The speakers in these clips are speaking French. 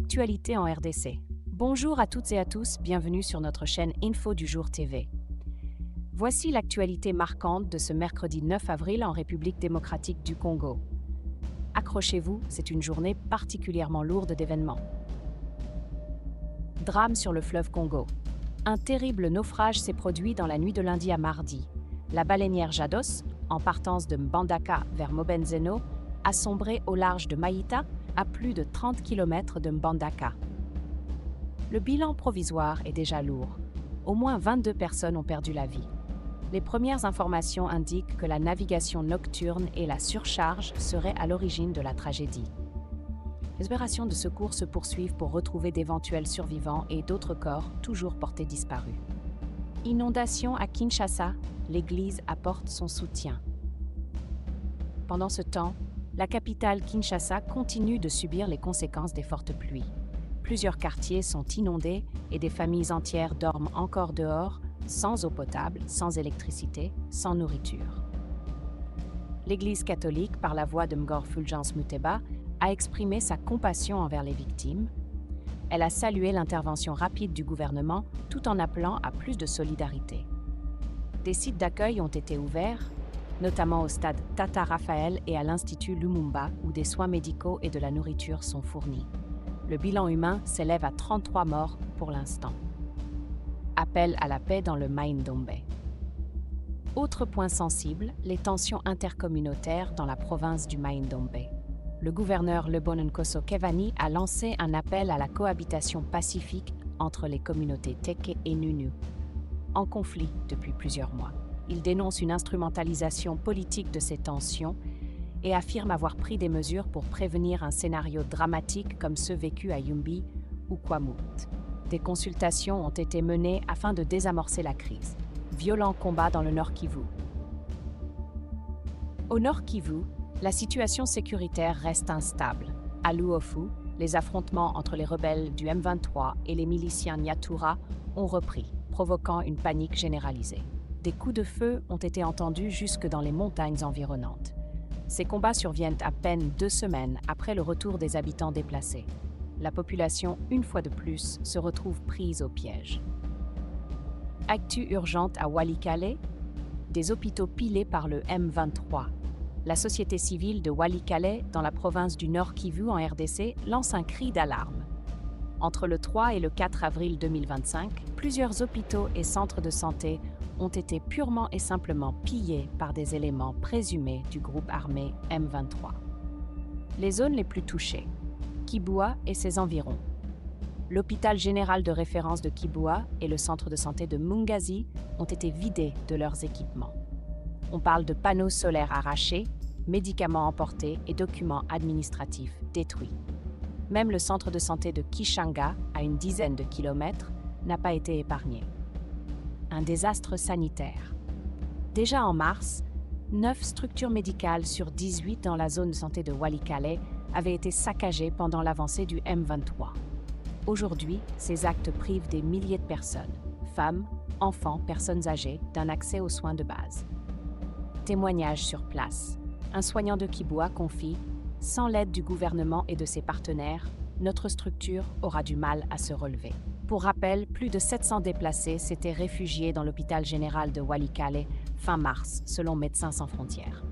l'actualité en RDC. Bonjour à toutes et à tous, bienvenue sur notre chaîne Info du Jour TV. Voici l'actualité marquante de ce mercredi 9 avril en République démocratique du Congo. Accrochez-vous, c'est une journée particulièrement lourde d'événements. Drame sur le fleuve Congo. Un terrible naufrage s'est produit dans la nuit de lundi à mardi. La baleinière Jados, en partance de Mbandaka vers Mobenzeno, a sombré au large de Maïta, à plus de 30 km de Mbandaka. Le bilan provisoire est déjà lourd. Au moins 22 personnes ont perdu la vie. Les premières informations indiquent que la navigation nocturne et la surcharge seraient à l'origine de la tragédie. Les opérations de secours se poursuivent pour retrouver d'éventuels survivants et d'autres corps toujours portés disparus. Inondation à Kinshasa, l'Église apporte son soutien. Pendant ce temps, la capitale Kinshasa continue de subir les conséquences des fortes pluies. Plusieurs quartiers sont inondés et des familles entières dorment encore dehors, sans eau potable, sans électricité, sans nourriture. L'Église catholique, par la voix de Mgor Fulgence Muteba, a exprimé sa compassion envers les victimes. Elle a salué l'intervention rapide du gouvernement tout en appelant à plus de solidarité. Des sites d'accueil ont été ouverts, notamment au stade Tata Raphaël et à l'Institut Lumumba, où des soins médicaux et de la nourriture sont fournis. Le bilan humain s'élève à 33 morts pour l'instant. Appel à la paix dans le Mai-Ndombe. Autre point sensible, les tensions intercommunautaires dans la province du Mai-Ndombe. Le gouverneur Lebonenkoso Kevani a lancé un appel à la cohabitation pacifique entre les communautés Teke et Nunu, en conflit depuis plusieurs mois. Il dénonce une instrumentalisation politique de ces tensions et affirme avoir pris des mesures pour prévenir un scénario dramatique comme ceux vécus à Yumbi ou Kwamut. Des consultations ont été menées afin de désamorcer la crise. Violents combats dans le Nord Kivu. Au Nord Kivu, la situation sécuritaire reste instable. À Luofu, les affrontements entre les rebelles du M23 et les miliciens Nyatura ont repris, provoquant une panique généralisée. Des coups de feu ont été entendus jusque dans les montagnes environnantes. Ces combats surviennent à peine 2 semaines après le retour des habitants déplacés. La population, une fois de plus, se retrouve prise au piège. Actu urgente à Walikale, des hôpitaux pilés par le M23. La société civile de Walikale, dans la province du Nord Kivu en RDC, lance un cri d'alarme. Entre le 3 et le 4 avril 2025, plusieurs hôpitaux et centres de santé ont été purement et simplement pillés par des éléments présumés du groupe armé M23. Les zones les plus touchées, Kibua et ses environs. L'hôpital général de référence de Kibua et le centre de santé de Mungazi ont été vidés de leurs équipements. On parle de panneaux solaires arrachés, médicaments emportés et documents administratifs détruits. Même le centre de santé de Kishanga, à une dizaine de kilomètres, n'a pas été épargné. Un désastre sanitaire. Déjà en mars, 9 structures médicales sur 18 dans la zone de santé de Walikale avaient été saccagées pendant l'avancée du M23. Aujourd'hui, ces actes privent des milliers de personnes, femmes, enfants, personnes âgées, d'un accès aux soins de base. Témoignage sur place. Un soignant de Kibua confie « Sans l'aide du gouvernement et de ses partenaires, notre structure aura du mal à se relever ». Pour rappel, plus de 700 déplacés s'étaient réfugiés dans l'hôpital général de Walikale fin mars, selon Médecins sans frontières.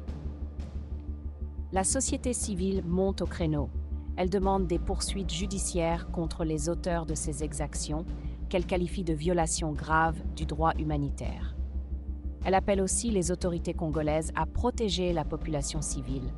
La société civile monte au créneau. Elle demande des poursuites judiciaires contre les auteurs de ces exactions, qu'elle qualifie de violations graves du droit humanitaire. Elle appelle aussi les autorités congolaises à protéger la population civile,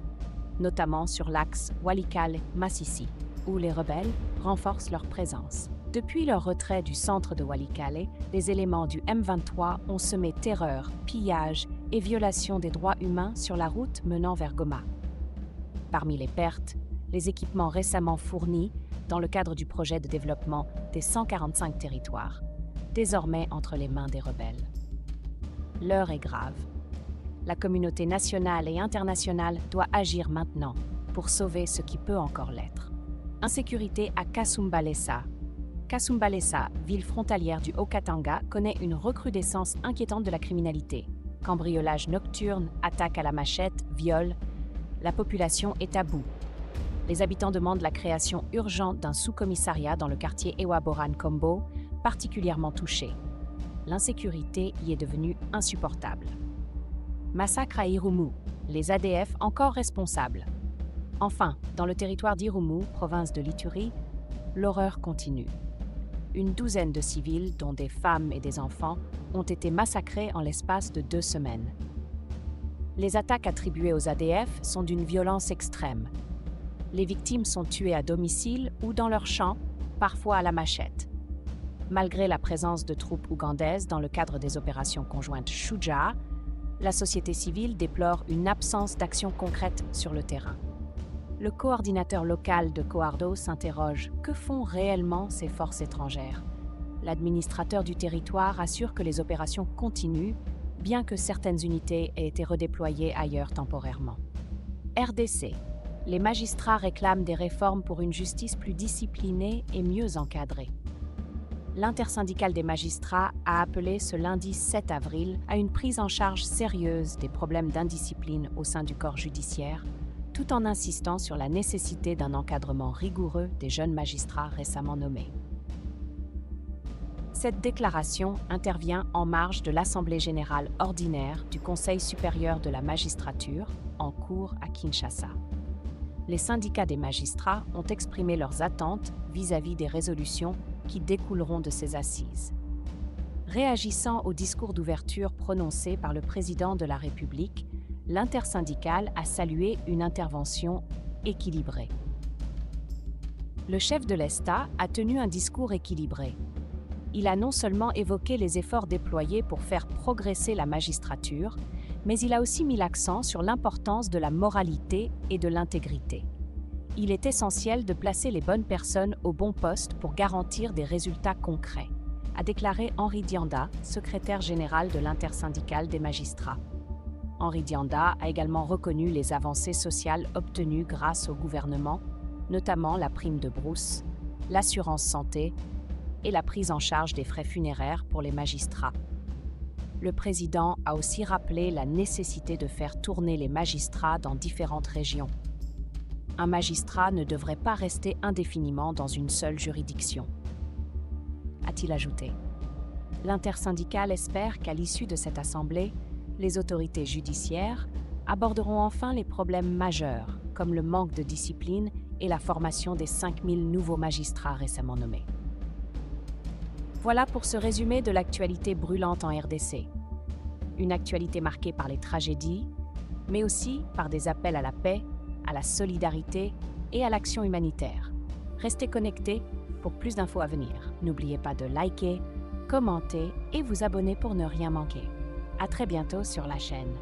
notamment sur l'axe Walikale-Masisi, où les rebelles renforcent leur présence. Depuis leur retrait du centre de Walikale, les éléments du M23 ont semé terreur, pillage et violation des droits humains sur la route menant vers Goma. Parmi les pertes, les équipements récemment fournis dans le cadre du projet de développement des 145 territoires, désormais entre les mains des rebelles. L'heure est grave. La communauté nationale et internationale doit agir maintenant pour sauver ce qui peut encore l'être. Insécurité à Kasumbalesa. Kasumbalesa, ville frontalière du Haut-Katanga, connaît une recrudescence inquiétante de la criminalité. Cambriolage nocturne, attaques à la machette, viols. La population est à bout. Les habitants demandent la création urgente d'un sous-commissariat dans le quartier Ewaboran Kombo, particulièrement touché. L'insécurité y est devenue insupportable. Massacre à Irumu, les ADF encore responsables. Enfin, dans le territoire d'Irumu, province de l'Ituri, l'horreur continue. Une douzaine de civils, dont des femmes et des enfants, ont été massacrés en l'espace de 2 semaines. Les attaques attribuées aux ADF sont d'une violence extrême. Les victimes sont tuées à domicile ou dans leur champ, parfois à la machette. Malgré la présence de troupes ougandaises dans le cadre des opérations conjointes Shujaa, la société civile déplore une absence d'action concrète sur le terrain. Le coordinateur local de Coardo s'interroge « Que font réellement ces forces étrangères ?» L'administrateur du territoire assure que les opérations continuent, bien que certaines unités aient été redéployées ailleurs temporairement. RDC. Les magistrats réclament des réformes pour une justice plus disciplinée et mieux encadrée. L'intersyndicale des magistrats a appelé ce lundi 7 avril à une prise en charge sérieuse des problèmes d'indiscipline au sein du corps judiciaire, tout en insistant sur la nécessité d'un encadrement rigoureux des jeunes magistrats récemment nommés. Cette déclaration intervient en marge de l'Assemblée générale ordinaire du Conseil supérieur de la magistrature, en cours à Kinshasa. Les syndicats des magistrats ont exprimé leurs attentes vis-à-vis des résolutions qui découleront de ces assises. Réagissant au discours d'ouverture prononcé par le président de la République, l'intersyndicale a salué une intervention équilibrée. Le chef de l'État a tenu un discours équilibré. Il a non seulement évoqué les efforts déployés pour faire progresser la magistrature, mais il a aussi mis l'accent sur l'importance de la moralité et de l'intégrité. Il est essentiel de placer les bonnes personnes au bon poste pour garantir des résultats concrets, a déclaré Henri Dianda, secrétaire général de l'intersyndicale des magistrats. Henri Dianda a également reconnu les avancées sociales obtenues grâce au gouvernement, notamment la prime de brousse, l'assurance santé et la prise en charge des frais funéraires pour les magistrats. Le président a aussi rappelé la nécessité de faire tourner les magistrats dans différentes régions. Un magistrat ne devrait pas rester indéfiniment dans une seule juridiction, a-t-il ajouté. L'intersyndicale espère qu'à l'issue de cette assemblée, les autorités judiciaires aborderont enfin les problèmes majeurs, comme le manque de discipline et la formation des 5000 nouveaux magistrats récemment nommés. Voilà pour ce résumé de l'actualité brûlante en RDC. Une actualité marquée par les tragédies, mais aussi par des appels à la paix, à la solidarité et à l'action humanitaire. Restez connectés pour plus d'infos à venir. N'oubliez pas de liker, commenter et vous abonner pour ne rien manquer. À très bientôt sur la chaîne.